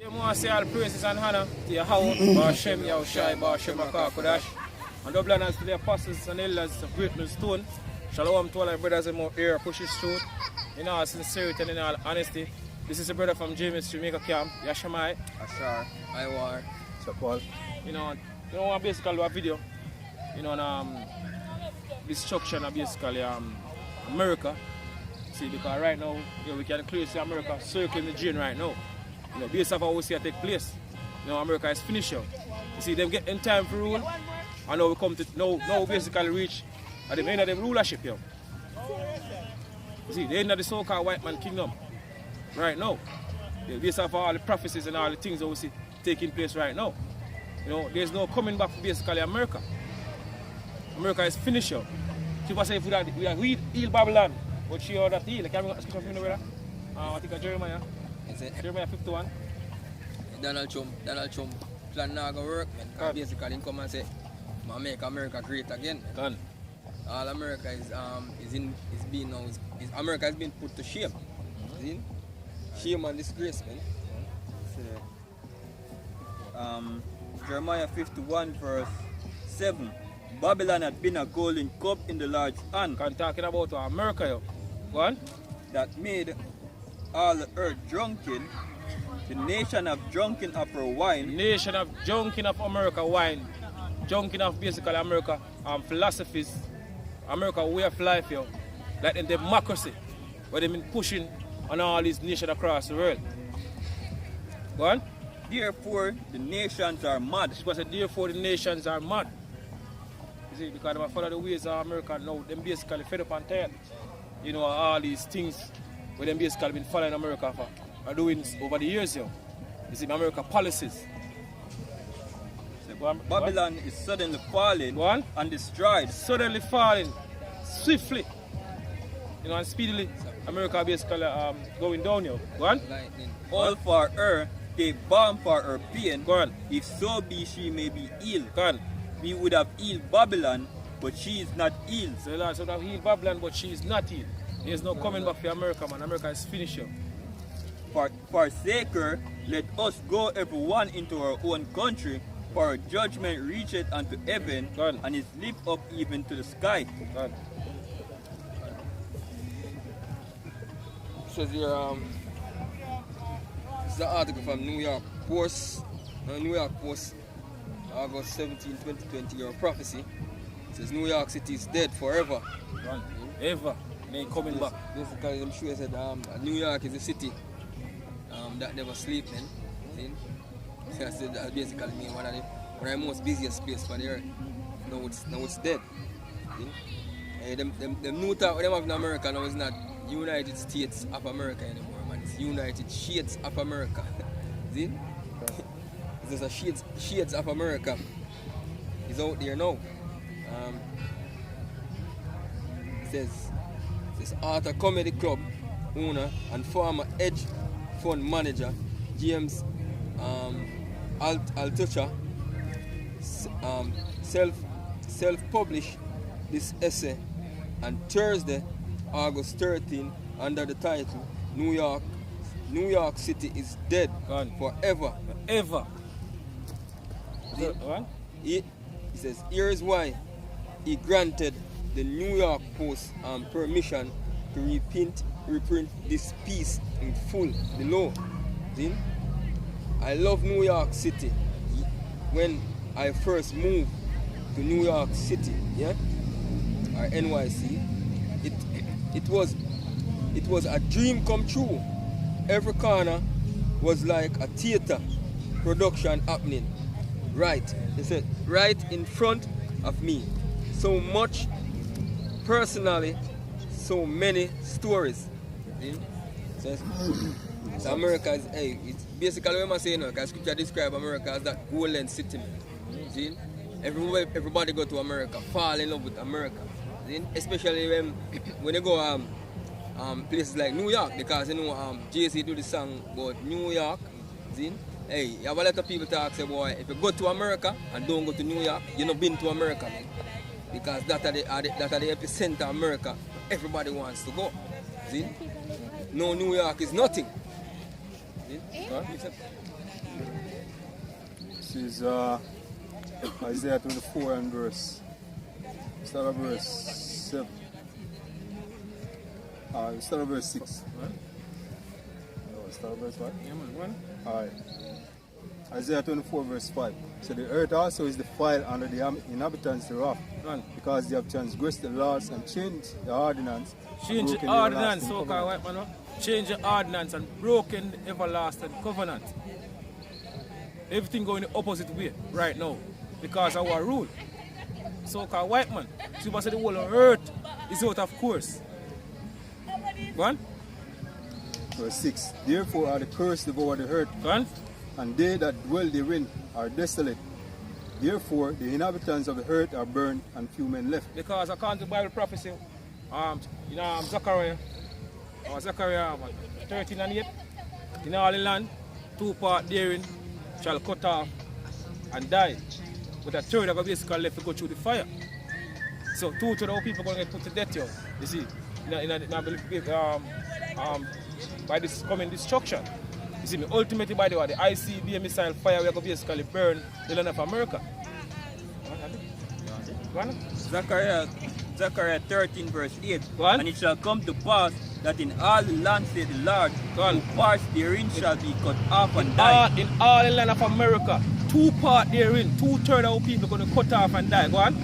I want to say all praises and honor to Yahweh, Bar Shem, Yahushai, Bar Shem, Kodash, and double honors to the apostles and elders of Great Millstone. Shalom to all our brothers in Mount Air, Pushy Street. In all sincerity and in all honesty, this is a brother from James Jamaica Camp, Yashamai, Ashar, Iwar, so Paul. You know, I basically do a video, on destruction of basically America. See, because right now, we can clearly see America circling the drain right now. Based off how we see it take place, America is finished out. You see, them getting time for rule, and now we come to now basically reach at the end of the rulership here. You see, the end of the so-called white man kingdom right now. Based off all the prophecies and all the things that we see taking place right now. There's no coming back for basically America. America is finished out. People say if we are heal Babylon, but she ordered that heal. Can we speak of brother? I think of Jeremiah. Is it? Jeremiah 51. Donald Trump plan now go work, man. Basically, he come and say, "Man, make America great again." Done. All America America has been put to shame. Shame and disgrace, man. Jeremiah 51 verse 7. Babylon had been a golden cup in the large hand. Talking about America, yo. Go on. That made all the earth drunken. The nation have drunken of her wine. Nation of drunken of America wine. Drunken of basically America philosophies. America way of life, yo. Like in democracy. Where they've been pushing on all these nations across the world. Go on. Therefore the nations are mad. Because therefore the nations are mad. You see, because they follow the ways of America now, them basically fed up and tired. All these things where them basically been following America for are doing over the years, yo. You see, America policies. So, Babylon is suddenly falling and destroyed. Suddenly falling, swiftly. And speedily, America basically going down, yo. Go on. All for her, they bomb for her pain. Go on. If so be she may be ill. Go on. We would have healed Babylon, but she is not ill. So the Lord would have healed Babylon, but she is not ill. There's no coming back for America, man. America is finished, yo. Forsake her, let us go everyone into our own country, for our judgment reacheth unto heaven, and is lift up even to the sky. So here, it's the article from New York Post, August 17, 2020, your prophecy. It says New York City is dead forever. Ever. They ain't coming back. Basically, I'm sure I said New York is a city that never sleeps, man. So I said that basically mean one of the most busiest place for the earth. Now it's dead. Them new talk them have in America now is not United States of America anymore, man. It's United Shades of America. See? There's a shades of America. It's out there now. It says Arthur Comedy Club owner and former hedge fund manager James Altucher self-published this essay on Thursday, August 13, under the title New York City is dead forever. Ever. He says, here is why he granted the New York Post permission to reprint this piece in full below. I love New York City. When I first moved to New York City, or NYC, it was a dream come true. Every corner was like a theater production happening. Right, they said, right in front of me. So much personally, so many stories. So America is, it's basically what I'm saying now, because scripture describe America as that golden city. See? Everybody go to America, fall in love with America. See? Especially when they go places like New York, because JC do the song about New York. See? Hey, you have a lot of people talk say, boy, if you go to America and don't go to New York, you've not been to America, man. Because that's the epicenter of America. Everybody wants to go. See? No, New York is nothing. This is Isaiah 24 and verse. Start of verse 7. Start of verse 6. Start of verse 5? Yeah, man. One. Alright. Isaiah 24 verse 5. So the earth also is defiled under the inhabitants thereof, because they have transgressed the laws and changed the ordinance. Change the ordinance, so-called white man. Change the ordinance and broken the everlasting covenant. Everything going the opposite way right now because of our rule. So-called white man. Super said the whole earth is out of course. Go on. Verse 6. Therefore are the curse devoured the earth, Go on. and they that dwell therein are desolate. Therefore the inhabitants of the earth are burned, and few men left. Because according to Bible prophecy, Zechariah 13 and 8, in all the land, 2 parts therein shall cut off and die, but a third of basically left to go through the fire. So 2/3 of people are going to get put to death here. You see, by this coming destruction. You see me, ultimately by the way, the ICBM missile fire we are going to basically burn the land of America. Zechariah 13 verse 8. Go on. And it shall come to pass that in all the land, saith the Lord, on. 2 parts therein shall be cut off and die. In all the land of America, 2 parts therein, 2/3 of people are going to cut off and die. Go on.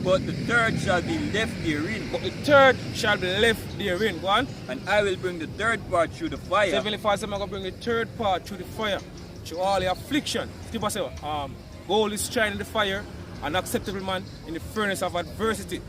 But the third shall be left therein. But the third shall be left therein. Go on. And I will bring the third part through the fire. Heavenly Father, I'm going to bring the third part through the fire, through all the affliction. People say, gold is trying in the fire, an acceptable man in the furnace of adversity.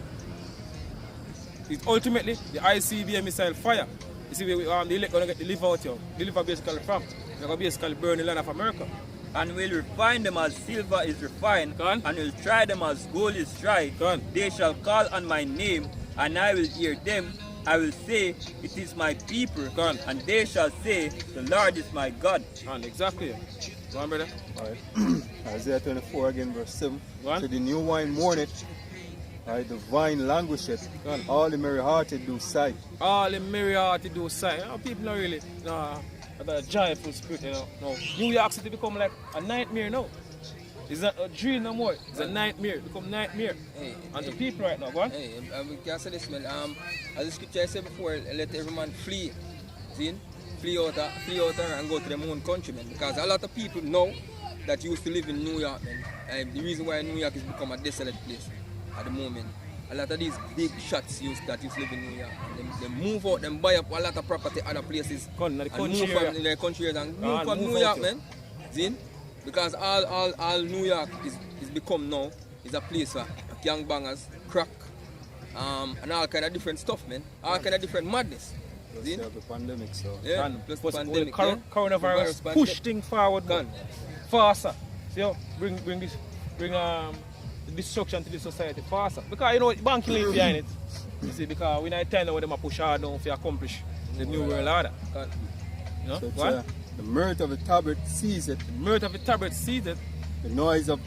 It's ultimately the ICBM missile fire. You see, the elect going to get delivered out here. Deliver basically from. They're going to basically burn the land of America. And will refine them as silver is refined, and will try them as gold is tried. They shall call on my name, and I will hear them. I will say, it is my people, and they shall say, the Lord is my God. Exactly. Go on, brother. Alright. Isaiah 24 again, verse 7. So the new wine mourneth, right, the vine languisheth, all the merry-hearted do sigh. All the merry-hearted do sigh. People don't really have a joyful spirit, you know. No. New York City become like a nightmare now. It's not a dream no more. It's a nightmare. It become nightmare. And the people right now, go on. Hey, we can say this, man. As the scripture said before, let every man flee. See? Flee out and go to their own country, man. Because a lot of people know that used to live in New York, man. And the reason why New York has become a desolate place at the moment. A lot of these big shots that used to live in New York. They move out, they buy up a lot of property other places. And move from their country and move from New York, man. See? Because all New York is become now is a place for gangbangers, crack, and all kind of different stuff, man. All kind of different madness. The pandemic, so. Yeah, plus the pandemic, coronavirus push things forward faster. So bring the destruction to the society faster. Because you know banking live behind it. You see, because we not time where them push hard down to accomplish the new world order. You know? So the mirth of the tabret sees it. The mirth of the tabret sees it. The noise of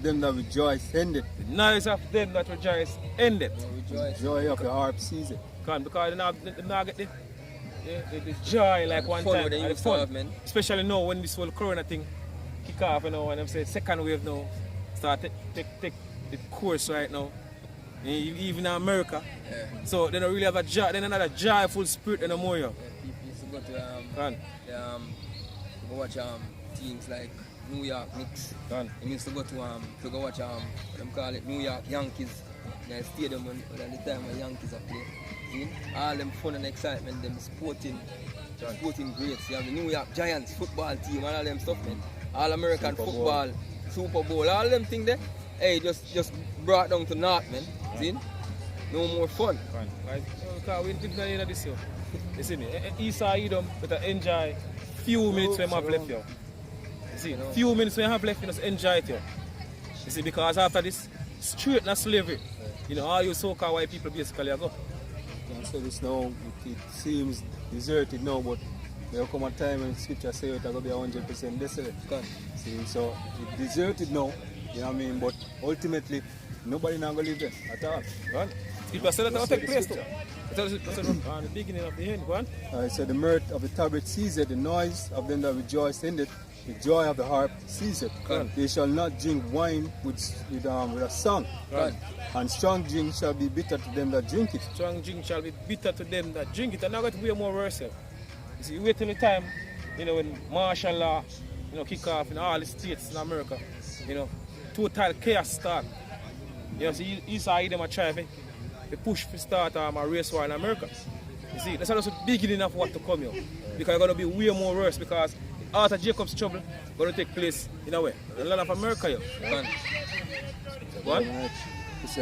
them that rejoice ended. The noise of them that rejoice ended. The joy of the harp sees it. Because they not get the joy like one time. And the fun. Especially now when this whole corona thing kick off, you know, and them say second wave now start take the course right now. Even in America. Yeah. So they don't really have a joyful spirit anymore. Yeah. People used to go to watch teams like New York Knicks. They used to go to watch them call it New York Yankees. In the stadium when the time when Yankees are playing. All them fun and excitement, them sporting greats. You have the New York Giants football team and all them stuff, man. All American football, Super Bowl, all them things there. Hey, just brought down to North, man. See? No more fun. Because we didn't know this year. You see me? Esau Edom, but enjoy few minutes when I have left here. You see, few minutes when I have left, you just enjoy it here. You see, because after this, straight na slavery. You know, all you so-called white people basically are go. So this now, it seems deserted now, but there will come a time when scripture say it's going to be 100% desolate. See, so it's deserted now, you know what I mean, but ultimately, nobody now going to live there at all. Scripture said that will take place too. That's the beginning of the end, go on. It said the mirth of the tabret ceaseth, the noise of them that rejoice in it, the joy of the harp ceaseth. They shall not drink wine with a song. And strong drink shall be bitter to them that drink it. Strong drink shall be bitter to them that drink it. And now got way more worse. You see, you wait till the time, when martial law, kick off in all the states in America, total chaos start. See, you saw them try to push to start a race war in America. You see, that's also the beginning of what to come here. Because it's going to be way more worse because Arthur Jacobs' trouble going to take place in a way. A lot of America here. What? It's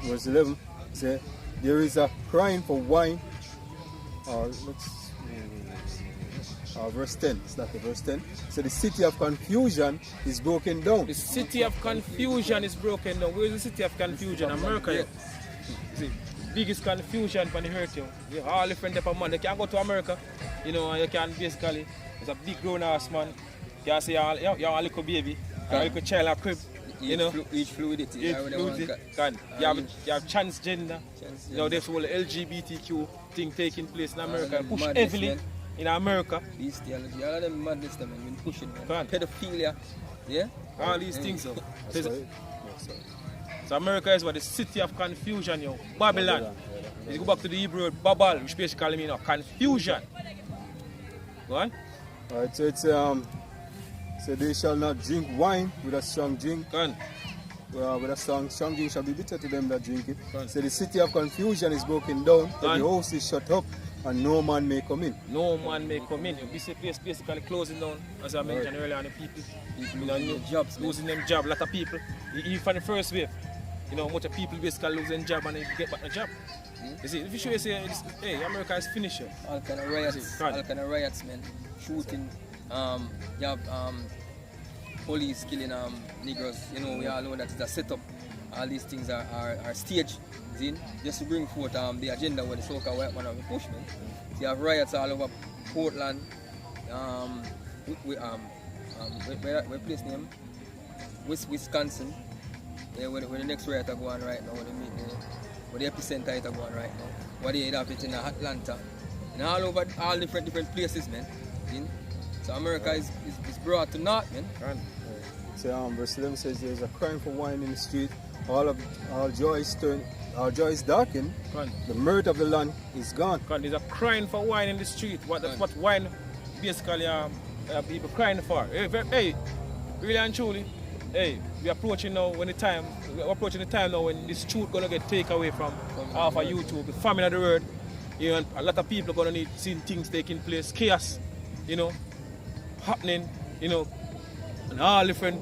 verse 11. Say, there is a crying for wine. Verse 10. It's not the verse 10. So the city of confusion is broken down. The city of confusion is broken down. Where is the city of confusion? America here. See, biggest confusion on the earth here. You have all different type of man. You can go to America, and you can basically, it's a big grown ass man. You can say you're a little baby, you're a little child at crib. Each fluidity. You have transgender. There's whole LGBTQ thing taking place in America. Push heavily in America. These theology, all of them madness them and pushing man. Pedophilia. Yeah? All these things. So America is what the city of confusion, Babylon. You go back to the Hebrew word Babel, which basically means confusion. Go on. Alright, so it's so they shall not drink wine with a strong drink. With a strong drink shall be bitter to them that drink it. So the city of confusion is broken down, the house is shut up, and no man may come in. No man may come in. This place basically closing down, as I mentioned earlier, on the people jobs, losing them job. A lot of people, even from the first wave, most of people basically losing job and they get back the job. You see, if you show you say, hey, America is finished. All kind of riots, man. Shooting, you have police killing Negroes. We all know that it's a setup. All these things are staged, just to bring forth the agenda where the so-called white man have pushed, man. You have riots all over Portland. Where place name? Wisconsin. Yeah, where the next riot are going right now, where the epicenter is going right now. Where they have it in Atlanta. And all over all different places, man. So America is brought to naught, man. So verse 11 says there's a crying for wine in the street. All joy is darkened. The mirth of the land is gone. There's a crying for wine in the street. That's what wine basically people crying for. Hey, really and truly, hey, we're approaching the time now when this truth gonna get taken away from half of YouTube, the famine of the world. And a lot of people are gonna need seeing things taking place, chaos, happening, and all different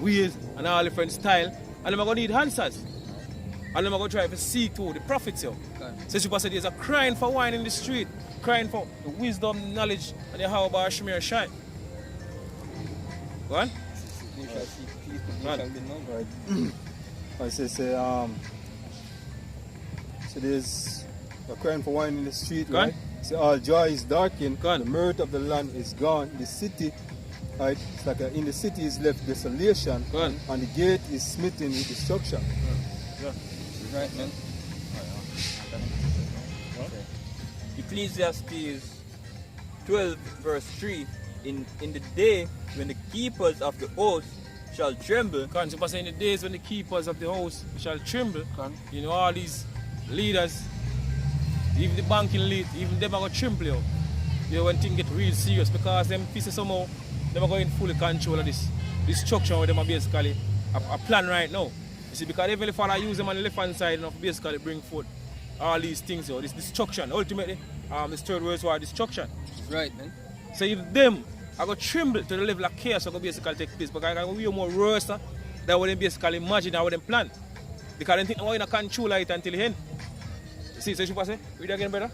ways and all different style. And they're gonna need answers. And they're gonna try to seek to the prophets. So people say there's a crying for wine in the street, crying for the wisdom, knowledge, and the how about Shemir Shai. Go on. I say, so there's a crying for wine in the street, right? So all joy is darkened, the mirth of the land is gone, the city, right? It's like in the city is left desolation, and the gate is smitten with destruction. Right, man. Ecclesiastes 12 verse 3, in the day when the keepers of the house shall tremble. So in the days when the keepers of the house shall tremble, all these leaders, even the banking lead, even them are going to tremble. When things get real serious because them pieces somehow they are going fully control of this structure where they are basically a plan right now. You see, because even if I use them on the left hand side enough basically bring forth all these things, this destruction. Ultimately, this third world war destruction. Right, man. So if them are going to tremble to the level of chaos, are going to basically take place. Because I can be more worse than what they basically imagine and what they plan. Because they think they're going to control it until the end. See, so you say, read it again, brother.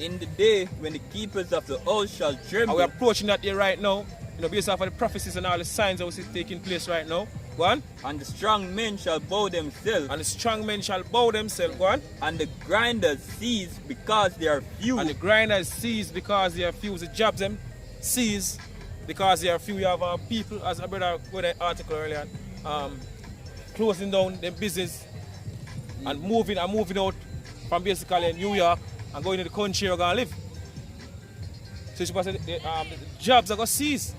In the day when the keepers of the house shall tremble. And we're approaching that day right now, based off of the prophecies and all the signs that we see taking place right now. Go on. And the strong men shall bow themselves. And the strong men shall bow themselves. Go on. And the grinders cease because they are few. And the grinders cease because they are few. The jobs them cease because they are few. You have people, as a brother read an article earlier, closing down their business and moving out from basically New York and going to the country you're going to live. So she said the jobs are going to cease.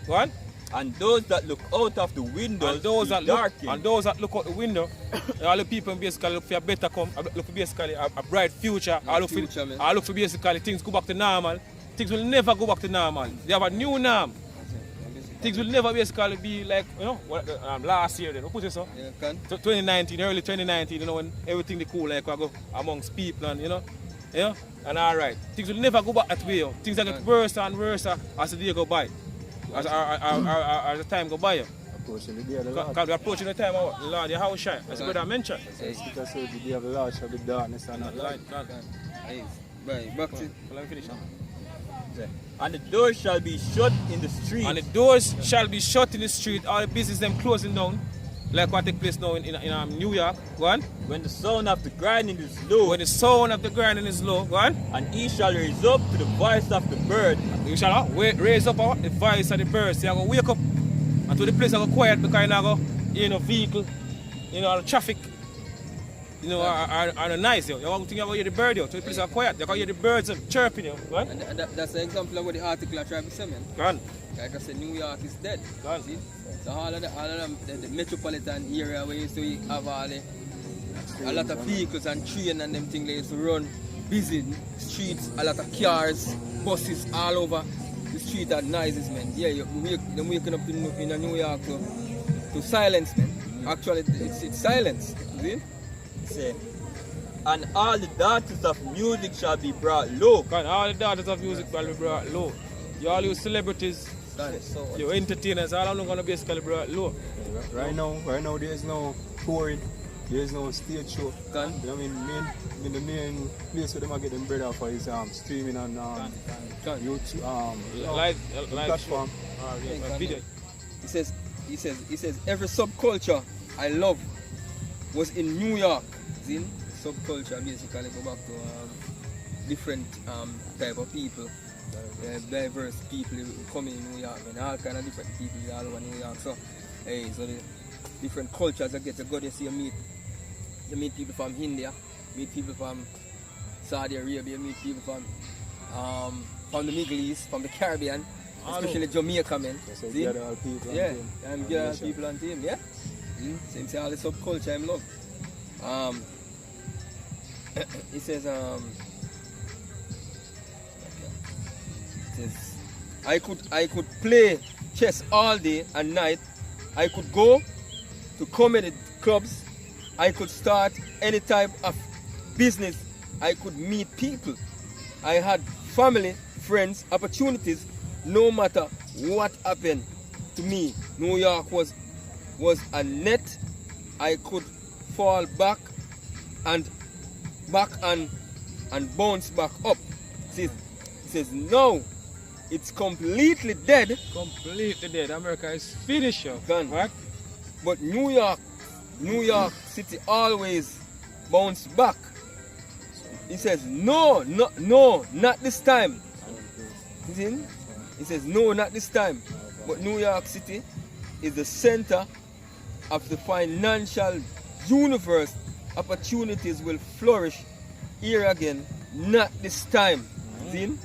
Go on. And those that look out of the windows, And those that darkened. look out the window, all the people basically look for a better look for basically a bright future. All look for basically things go back to normal. Things will never go back to normal. They have a new norm. Things will never basically be like, you know, last year then. What put it so? Yeah, can. 2019, early 2019, you know, when everything they cool like I go amongst people and you know, and alright. Things will never go back that way. Things are get worse and worse as the day go by. As the time go by. Approaching the day of the Lord. Because we're approaching the time of the Lord, the house shine. As the brother mentioned. Because the day of the Lord shall be darkness and not light. Right, back to Let me finish now. And the doors shall be shut in the street. And the doors shall be shut in the street, all the business them closing down, like what take place now in New York. Go on. When the sound of the grinding is low, When the sound of the grinding is low, go on. and he shall raise up to the voice of the bird, You shall raise up the voice of the birds. So you go wake up and to the place go quiet because you go, you know, vehicle, you know, traffic, you know, are nice. You don't think you go hear the bird, so the place are quiet. You can hear the birds chirping. Right? and that's the example of what the article I tried to say, man. Go on. Like I said, New York is dead. Go on. See? So all of the metropolitan area where you used to have all a lot of vehicles and train and them things they used to run busy streets, a lot of cars, buses all over the street are noises, man. Yeah, them waking up in New York to silence, man. Actually, it's silence. See? say, and all the daughters of music shall be brought low. Go on. All the daughters of music will be brought low. You all you celebrities, you entertainers, all of them going to basically brought low. Right now there is no touring, there is no stage show. Done. I mean the main place where them get them bread off is streaming on YouTube Live platform. video. He says every subculture I love was in New York. See? Subculture basically go back to different type of people. Diverse people coming in New York, and all kind of different people all over New York. So, so the different cultures that get to go there, see you meet people from India, meet people from Saudi Arabia, meet people from the Middle East, from the Caribbean, especially Jamaica, man. So see? gather all people on Yeah, team. and gather people on team, yeah. Same say all the subculture I love. He says I could play chess all day and night. I could go to comedy clubs. I could start any type of business. I could meet people. I had family, friends, opportunities. No matter what happened to me, New York was a net. I could fall back and bounce back up. He says no. It's completely dead. Completely dead. America is finished. Gone. Right? But New York City always bounce back. He says, no, not this time. You see? He says, no, not this time. But New York City is the center of the financial universe. Opportunities will flourish here again, not this time. See?